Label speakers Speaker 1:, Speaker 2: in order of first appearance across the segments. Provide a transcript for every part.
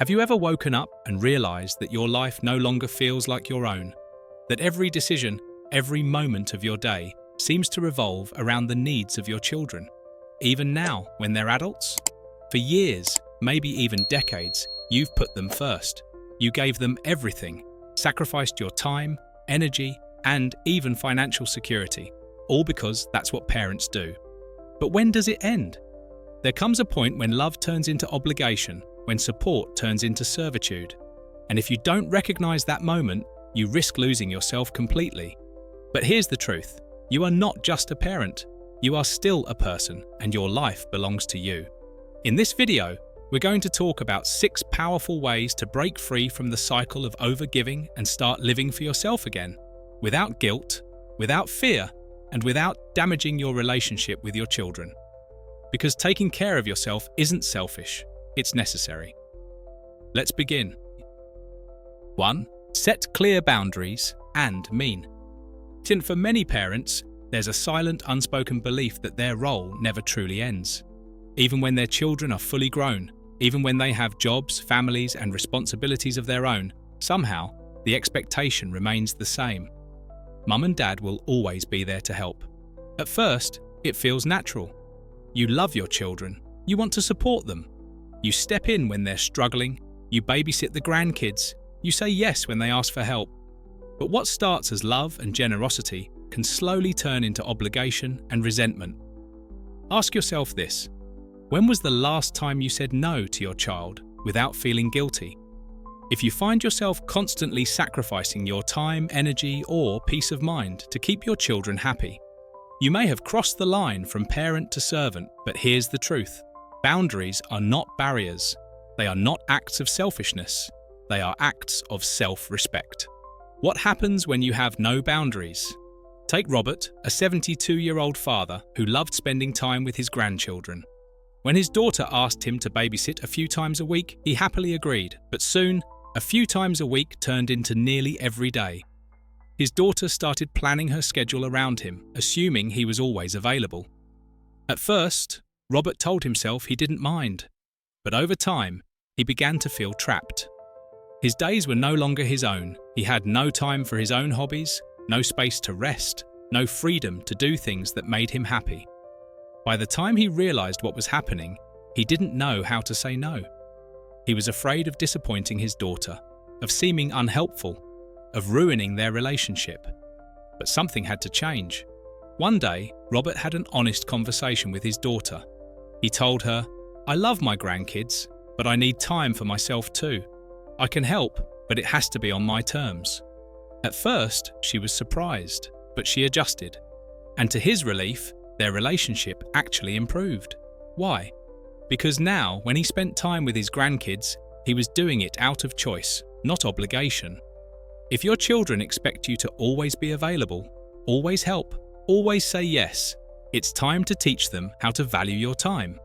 Speaker 1: Have you ever woken up and realized that your life no longer feels like your own? That every decision, every moment of your day seems to revolve around the needs of your children? Even now, when they're adults? For years, maybe even decades, you've put them first. You gave them everything, sacrificed your time, energy, and even financial security, all because that's what parents do. But when does it end? There comes a point when love turns into obligation, when support turns into servitude. And if you don't recognize that moment, you risk losing yourself completely. But here's the truth. You are not just a parent. You are still a person, and your life belongs to you. In this video, we're going to talk about 6 powerful ways to break free from the cycle of overgiving and start living for yourself again, without guilt, without fear, and without damaging your relationship with your children. Because taking care of yourself isn't selfish, it's necessary. Let's begin. 1. Set clear boundaries and mean. For many parents, there's a silent, unspoken belief that their role never truly ends. Even when their children are fully grown, even when they have jobs, families, and responsibilities of their own, somehow, the expectation remains the same. Mum and Dad will always be there to help. At first, it feels natural. You love your children. You want to support them. You step in when they're struggling. You babysit the grandkids. You say yes when they ask for help. But what starts as love and generosity can slowly turn into obligation and resentment. Ask yourself this: when was the last time you said no to your child without feeling guilty? If you find yourself constantly sacrificing your time, energy, or peace of mind to keep your children happy, you may have crossed the line from parent to servant. But here's the truth. Boundaries are not barriers. They are not acts of selfishness. They are acts of self-respect. What happens when you have no boundaries? Take Robert, a 72-year-old father who loved spending time with his grandchildren. When his daughter asked him to babysit a few times a week, he happily agreed, but soon, a few times a week turned into nearly every day. His daughter started planning her schedule around him, assuming he was always available. At first, Robert told himself he didn't mind, but over time, he began to feel trapped. His days were no longer his own. He had no time for his own hobbies, no space to rest, no freedom to do things that made him happy. By the time he realized what was happening, he didn't know how to say no. He was afraid of disappointing his daughter, of seeming unhelpful, of ruining their relationship. But something had to change. One day, Robert had an honest conversation with his daughter. He told her, "I love my grandkids, but I need time for myself too. I can help, but it has to be on my terms." At first, she was surprised, but she adjusted. And to his relief, their relationship actually improved. Why? Because now, when he spent time with his grandkids, he was doing it out of choice, not obligation. If your children expect you to always be available, always help, always say yes, it's time to teach them how to value your time.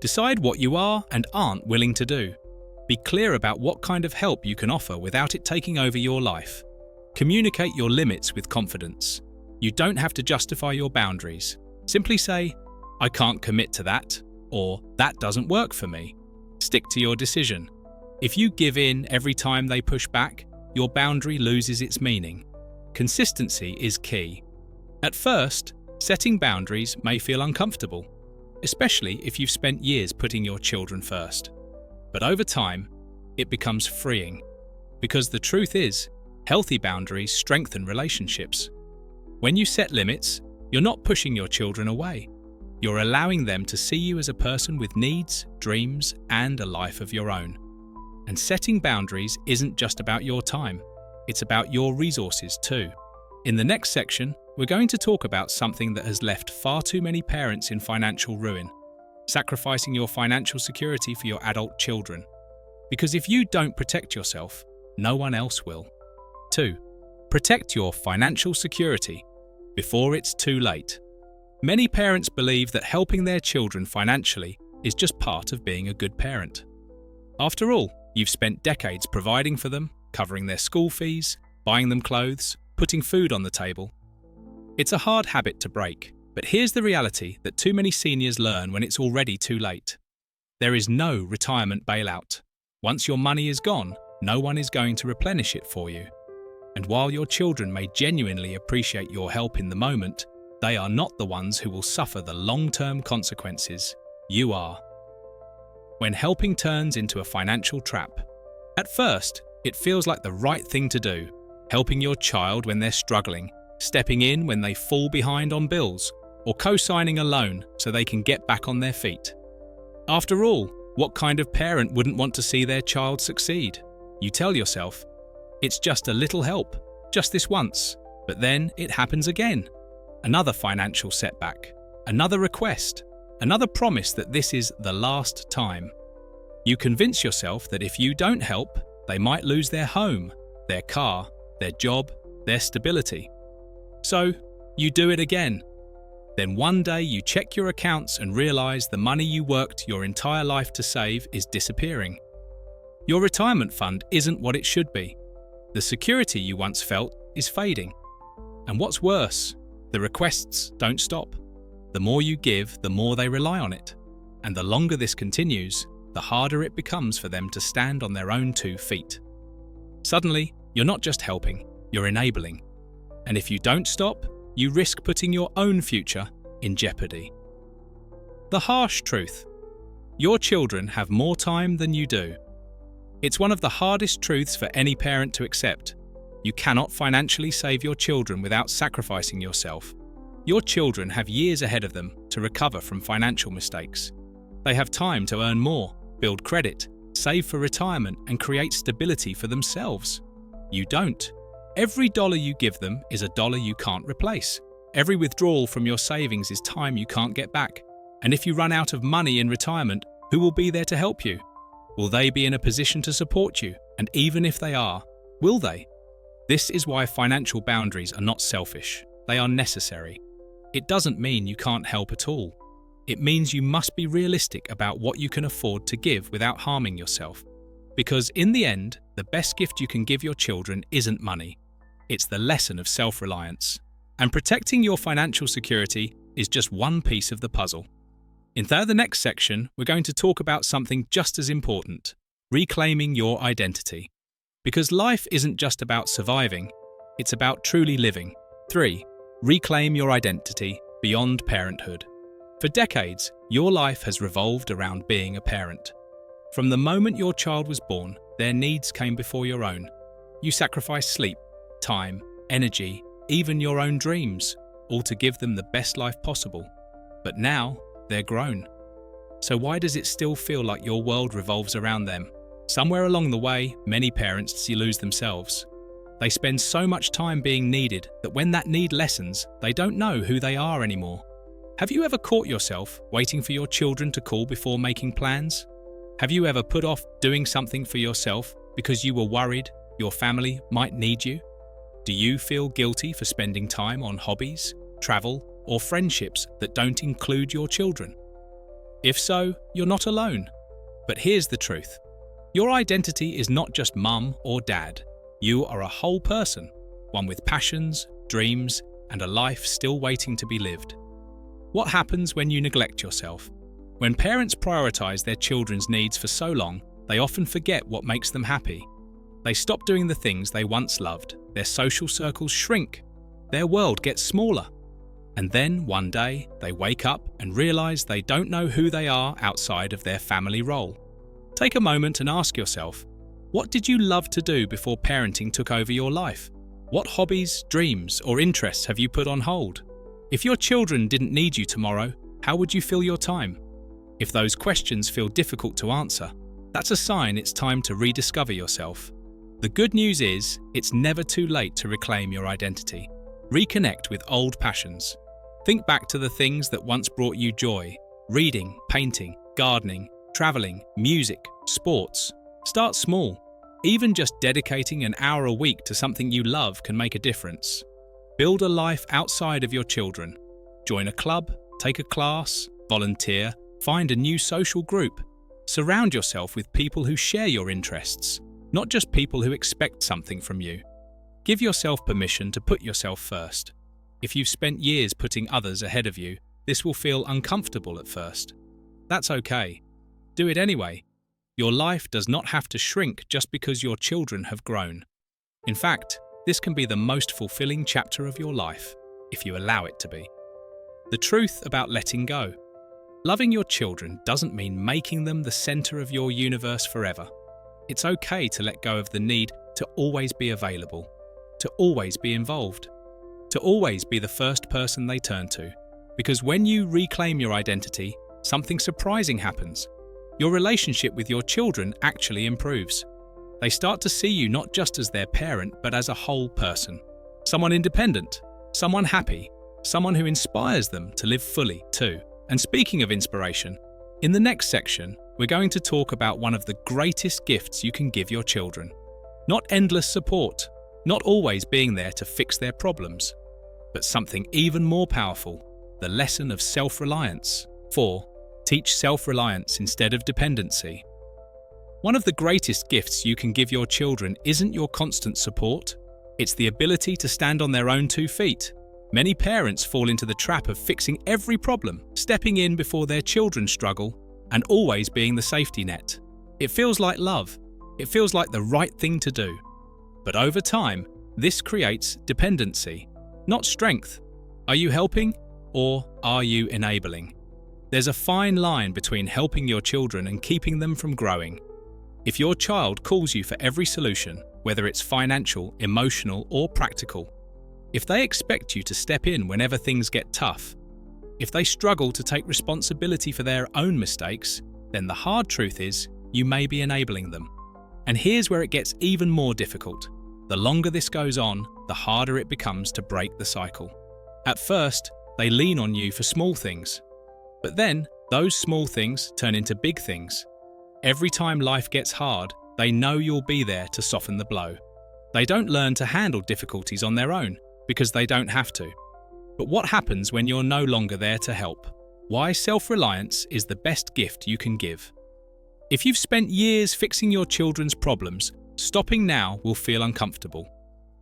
Speaker 1: Decide what you are and aren't willing to do. Be clear about what kind of help you can offer without it taking over your life. Communicate your limits with confidence. You don't have to justify your boundaries. Simply say, "I can't commit to that," or "that doesn't work for me." Stick to your decision. If you give in every time they push back, your boundary loses its meaning. Consistency is key. At first, setting boundaries may feel uncomfortable, especially if you've spent years putting your children first. But over time, it becomes freeing. Because the truth is, healthy boundaries strengthen relationships. When you set limits, you're not pushing your children away. You're allowing them to see you as a person with needs, dreams, and a life of your own. And setting boundaries isn't just about your time. It's about your resources too. In the next section, we're going to talk about something that has left far too many parents in financial ruin: sacrificing your financial security for your adult children. Because if you don't protect yourself, no one else will. 2. Protect your financial security before it's too late. Many parents believe that helping their children financially is just part of being a good parent. After all, you've spent decades providing for them, covering their school fees, buying them clothes, putting food on the table. It's a hard habit to break, but here's the reality that too many seniors learn when it's already too late. There is no retirement bailout. Once your money is gone, no one is going to replenish it for you. And while your children may genuinely appreciate your help in the moment, they are not the ones who will suffer the long-term consequences. You are. When helping turns into a financial trap. At first, it feels like the right thing to do, helping your child when they're struggling, stepping in when they fall behind on bills, or co-signing a loan so they can get back on their feet. After all, what kind of parent wouldn't want to see their child succeed? You tell yourself, it's just a little help, just this once, but then it happens again. Another financial setback, another request, another promise that this is the last time. You convince yourself that if you don't help, they might lose their home, their car, their job, their stability. So, you do it again. Then one day you check your accounts and realize the money you worked your entire life to save is disappearing. Your retirement fund isn't what it should be. The security you once felt is fading. And what's worse, the requests don't stop. The more you give, the more they rely on it. And the longer this continues, the harder it becomes for them to stand on their own 2 feet. Suddenly, you're not just helping, you're enabling. And if you don't stop, you risk putting your own future in jeopardy. The harsh truth: your children have more time than you do. It's one of the hardest truths for any parent to accept. You cannot financially save your children without sacrificing yourself. Your children have years ahead of them to recover from financial mistakes. They have time to earn more, build credit, save for retirement, and create stability for themselves. You don't. Every dollar you give them is a dollar you can't replace. Every withdrawal from your savings is time you can't get back. And if you run out of money in retirement, who will be there to help you? Will they be in a position to support you? And even if they are, will they? This is why financial boundaries are not selfish. They are necessary. It doesn't mean you can't help at all. It means you must be realistic about what you can afford to give without harming yourself. Because in the end, the best gift you can give your children isn't money. It's the lesson of self-reliance. And protecting your financial security is just one piece of the puzzle. In the next section, we're going to talk about something just as important: reclaiming your identity. Because life isn't just about surviving, it's about truly living. 3. Reclaim your identity beyond parenthood. For decades, your life has revolved around being a parent. From the moment your child was born, their needs came before your own. You sacrificed sleep, time, energy, even your own dreams, all to give them the best life possible. But now, they're grown. So why does it still feel like your world revolves around them? Somewhere along the way, many parents lose themselves. They spend so much time being needed that when that need lessens, they don't know who they are anymore. Have you ever caught yourself waiting for your children to call before making plans? Have you ever put off doing something for yourself because you were worried your family might need you? Do you feel guilty for spending time on hobbies, travel, or friendships that don't include your children? If so, you're not alone. But here's the truth. Your identity is not just mum or dad. You are a whole person, one with passions, dreams, and a life still waiting to be lived. What happens when you neglect yourself? When parents prioritize their children's needs for so long, they often forget what makes them happy. They stop doing the things they once loved. Their social circles shrink. Their world gets smaller. And then, one day, they wake up and realize they don't know who they are outside of their family role. Take a moment and ask yourself, what did you love to do before parenting took over your life? What hobbies, dreams, or interests have you put on hold? If your children didn't need you tomorrow, how would you fill your time? If those questions feel difficult to answer, that's a sign it's time to rediscover yourself. The good news is, it's never too late to reclaim your identity. Reconnect with old passions. Think back to the things that once brought you joy: reading, painting, gardening, traveling, music, sports. Start small. Even just dedicating an hour a week to something you love can make a difference. Build a life outside of your children. Join a club, take a class, volunteer, find a new social group. Surround yourself with people who share your interests, not just people who expect something from you. Give yourself permission to put yourself first. If you've spent years putting others ahead of you, this will feel uncomfortable at first. That's okay. Do it anyway. Your life does not have to shrink just because your children have grown. In fact, this can be the most fulfilling chapter of your life, if you allow it to be. The truth about letting go. Loving your children doesn't mean making them the center of your universe forever. It's okay to let go of the need to always be available, to always be involved, to always be the first person they turn to. Because when you reclaim your identity, something surprising happens. Your relationship with your children actually improves. They start to see you not just as their parent, but as a whole person. Someone independent, someone happy, someone who inspires them to live fully too. And speaking of inspiration, in the next section, we're going to talk about one of the greatest gifts you can give your children. Not endless support, not always being there to fix their problems, but something even more powerful, the lesson of self-reliance. 4. Teach self-reliance instead of dependency. One of the greatest gifts you can give your children isn't your constant support, it's the ability to stand on their own 2 feet. Many parents fall into the trap of fixing every problem, stepping in before their children struggle, and always being the safety net. It feels like love. It feels like the right thing to do. But over time, this creates dependency, not strength. Are you helping, or are you enabling? There's a fine line between helping your children and keeping them from growing. If your child calls you for every solution, whether it's financial, emotional, or practical, if they expect you to step in whenever things get tough, if they struggle to take responsibility for their own mistakes, then the hard truth is you may be enabling them. And here's where it gets even more difficult. The longer this goes on, the harder it becomes to break the cycle. At first, they lean on you for small things. But then, those small things turn into big things. Every time life gets hard, they know you'll be there to soften the blow. They don't learn to handle difficulties on their own, because they don't have to. But what happens when you're no longer there to help? Why self-reliance is the best gift you can give. If you've spent years fixing your children's problems, stopping now will feel uncomfortable.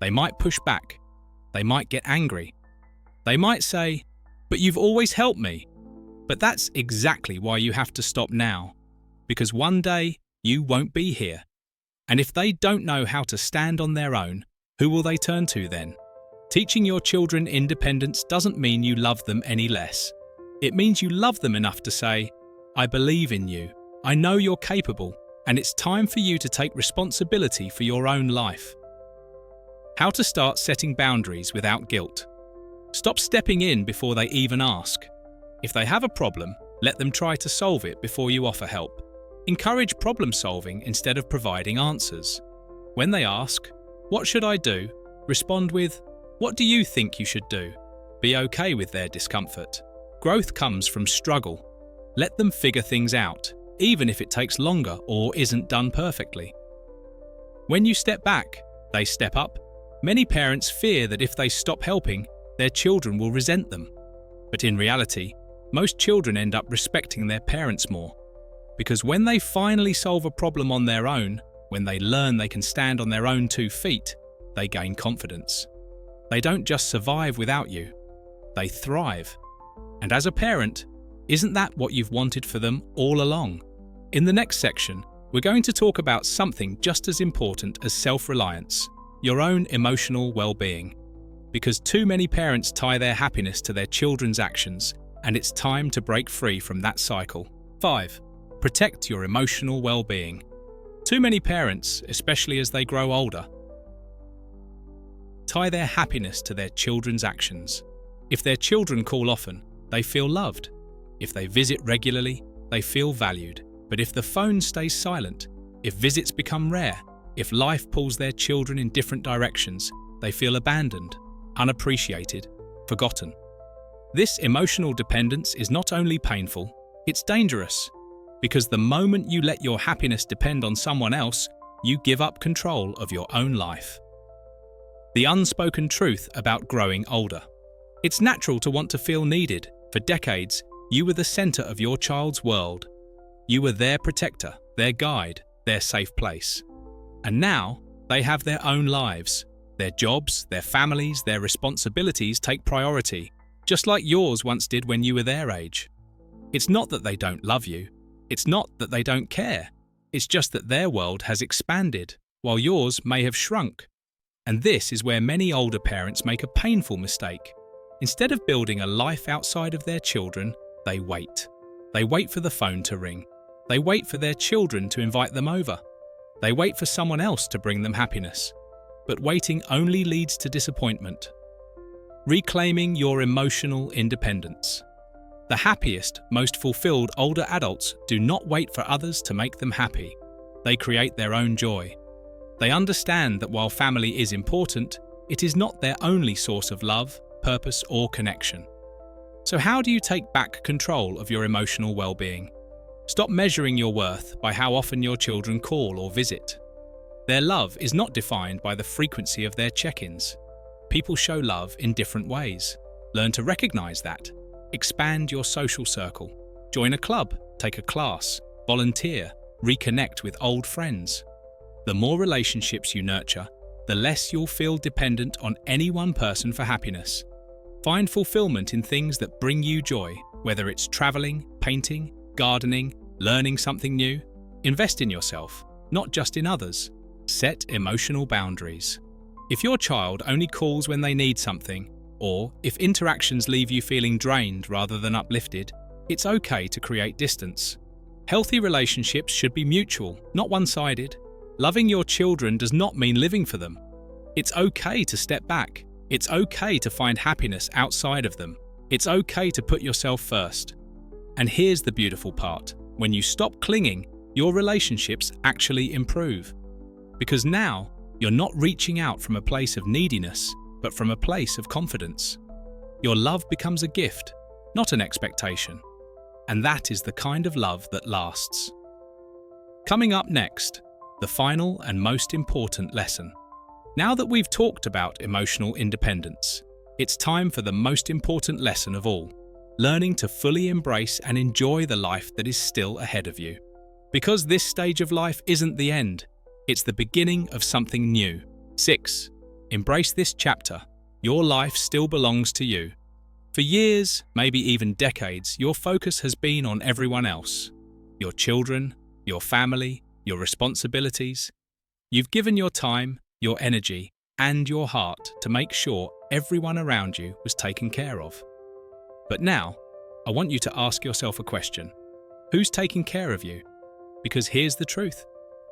Speaker 1: They might push back. They might get angry. They might say, "But you've always helped me." But that's exactly why you have to stop now. Because one day, you won't be here. And if they don't know how to stand on their own, who will they turn to then? Teaching your children independence doesn't mean you love them any less. It means you love them enough to say, "I believe in you. I know you're capable, and it's time for you to take responsibility for your own life." How to start setting boundaries without guilt. Stop stepping in before they even ask. If they have a problem, let them try to solve it before you offer help. Encourage problem solving instead of providing answers. When they ask, "What should I do?" respond with, "What do you think you should do?" Be okay with their discomfort. Growth comes from struggle. Let them figure things out, even if it takes longer or isn't done perfectly. When you step back, they step up. Many parents fear that if they stop helping, their children will resent them. But in reality, most children end up respecting their parents more. Because when they finally solve a problem on their own, when they learn they can stand on their own 2 feet, they gain confidence. They don't just survive without you, they thrive. And as a parent, isn't that what you've wanted for them all along? In the next section, we're going to talk about something just as important as self-reliance, your own emotional well-being. Because too many parents tie their happiness to their children's actions, and it's time to break free from that cycle. 5. Protect your emotional well-being. Too many parents, especially as they grow older, tie their happiness to their children's actions. If their children call often, they feel loved. If they visit regularly, they feel valued. But if the phone stays silent, if visits become rare, if life pulls their children in different directions, they feel abandoned, unappreciated, forgotten. This emotional dependence is not only painful, it's dangerous. Because the moment you let your happiness depend on someone else, you give up control of your own life. The unspoken truth about growing older. It's natural to want to feel needed. For decades, you were the center of your child's world. You were their protector, their guide, their safe place. And now, they have their own lives. Their jobs, their families, their responsibilities take priority, just like yours once did when you were their age. It's not that they don't love you. It's not that they don't care. It's just that their world has expanded, while yours may have shrunk. And this is where many older parents make a painful mistake. Instead of building a life outside of their children, they wait. They wait for the phone to ring. They wait for their children to invite them over. They wait for someone else to bring them happiness. But waiting only leads to disappointment. Reclaiming your emotional independence. The happiest, most fulfilled older adults do not wait for others to make them happy. They create their own joy. They understand that while family is important, it is not their only source of love, purpose, or connection. So how do you take back control of your emotional well-being? Stop measuring your worth by how often your children call or visit. Their love is not defined by the frequency of their check-ins. People show love in different ways. Learn to recognize that. Expand your social circle. Join a club, take a class, volunteer, reconnect with old friends. The more relationships you nurture, the less you'll feel dependent on any one person for happiness. Find fulfillment in things that bring you joy, whether it's traveling, painting, gardening, learning something new. Invest in yourself, not just in others. Set emotional boundaries. If your child only calls when they need something, or if interactions leave you feeling drained rather than uplifted, it's okay to create distance. Healthy relationships should be mutual, not one-sided. Loving your children does not mean living for them. It's okay to step back. It's okay to find happiness outside of them. It's okay to put yourself first. And here's the beautiful part. When you stop clinging, your relationships actually improve. Because now, you're not reaching out from a place of neediness, but from a place of confidence. Your love becomes a gift, not an expectation. And that is the kind of love that lasts. Coming up next, the final and most important lesson. Now that we've talked about emotional independence, it's time for the most important lesson of all, learning to fully embrace and enjoy the life that is still ahead of you. Because this stage of life isn't the end, it's the beginning of something new. 6. Embrace this chapter. Your life still belongs to you. For years, maybe even decades, your focus has been on everyone else. Your children, your family, your responsibilities. You've given your time, your energy, and your heart to make sure everyone around you was taken care of. But now, I want you to ask yourself a question. Who's taking care of you? Because here's the truth.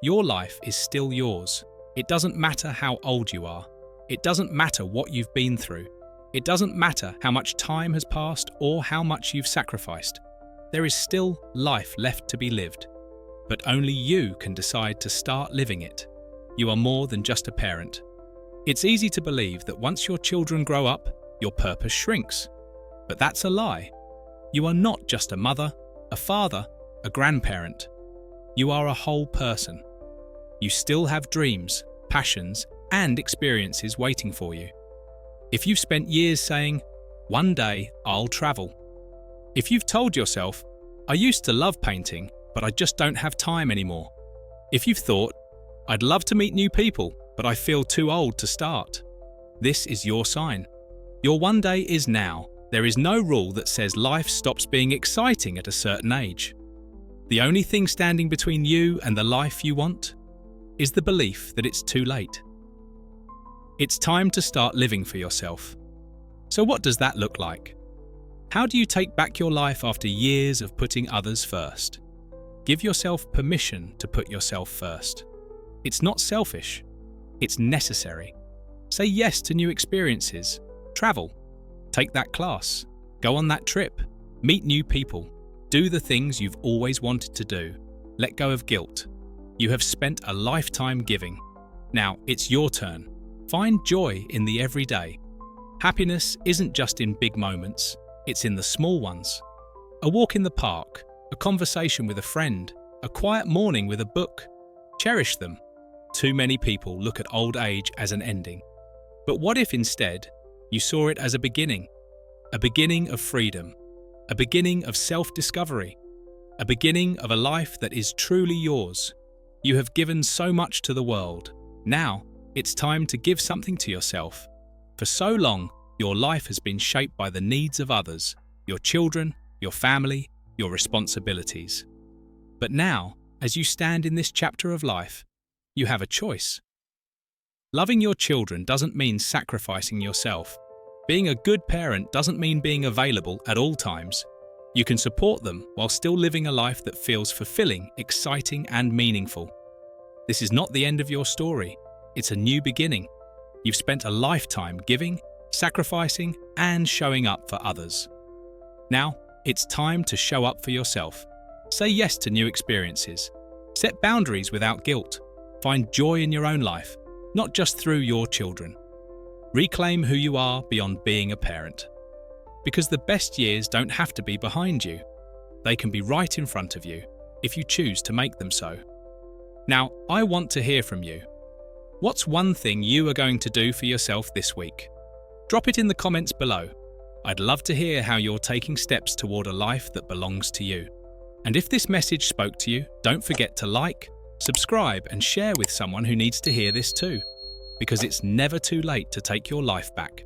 Speaker 1: Your life is still yours. It doesn't matter how old you are. It doesn't matter what you've been through. It doesn't matter how much time has passed or how much you've sacrificed. There is still life left to be lived. But only you can decide to start living it. You are more than just a parent. It's easy to believe that once your children grow up, your purpose shrinks. But that's a lie. You are not just a mother, a father, a grandparent. You are a whole person. You still have dreams, passions, and experiences waiting for you. If you've spent years saying, "One day I'll travel." If you've told yourself, "I used to love painting, but I just don't have time anymore." If you've thought, "I'd love to meet new people, but I feel too old to start." This is your sign. Your one day is now. There is no rule that says life stops being exciting at a certain age. The only thing standing between you and the life you want is the belief that it's too late. It's time to start living for yourself. So what does that look like? How do you take back your life after years of putting others first? Give yourself permission to put yourself first. It's not selfish. It's necessary. Say yes to new experiences. Travel. Take that class. Go on that trip. Meet new people. Do the things you've always wanted to do. Let go of guilt. You have spent a lifetime giving. Now it's your turn. Find joy in the everyday. Happiness isn't just in big moments, it's in the small ones. A walk in the park, a conversation with a friend, a quiet morning with a book. Cherish them. Too many people look at old age as an ending. But what if instead you saw it as a beginning of freedom, a beginning of self-discovery, a beginning of a life that is truly yours. You have given so much to the world. Now, it's time to give something to yourself. For so long, your life has been shaped by the needs of others, your children, your family, your responsibilities. But now, as you stand in this chapter of life, you have a choice. Loving your children doesn't mean sacrificing yourself. Being a good parent doesn't mean being available at all times. You can support them while still living a life that feels fulfilling, exciting, and meaningful. This is not the end of your story. It's a new beginning. You've spent a lifetime giving, sacrificing, and showing up for others. Now, it's time to show up for yourself. Say yes to new experiences. Set boundaries without guilt. Find joy in your own life, not just through your children. Reclaim who you are beyond being a parent. Because the best years don't have to be behind you. They can be right in front of you, if you choose to make them so. Now, I want to hear from you. What's one thing you are going to do for yourself this week? Drop it in the comments below. I'd love to hear how you're taking steps toward a life that belongs to you. And if this message spoke to you, don't forget to like, subscribe, and share with someone who needs to hear this too. Because it's never too late to take your life back.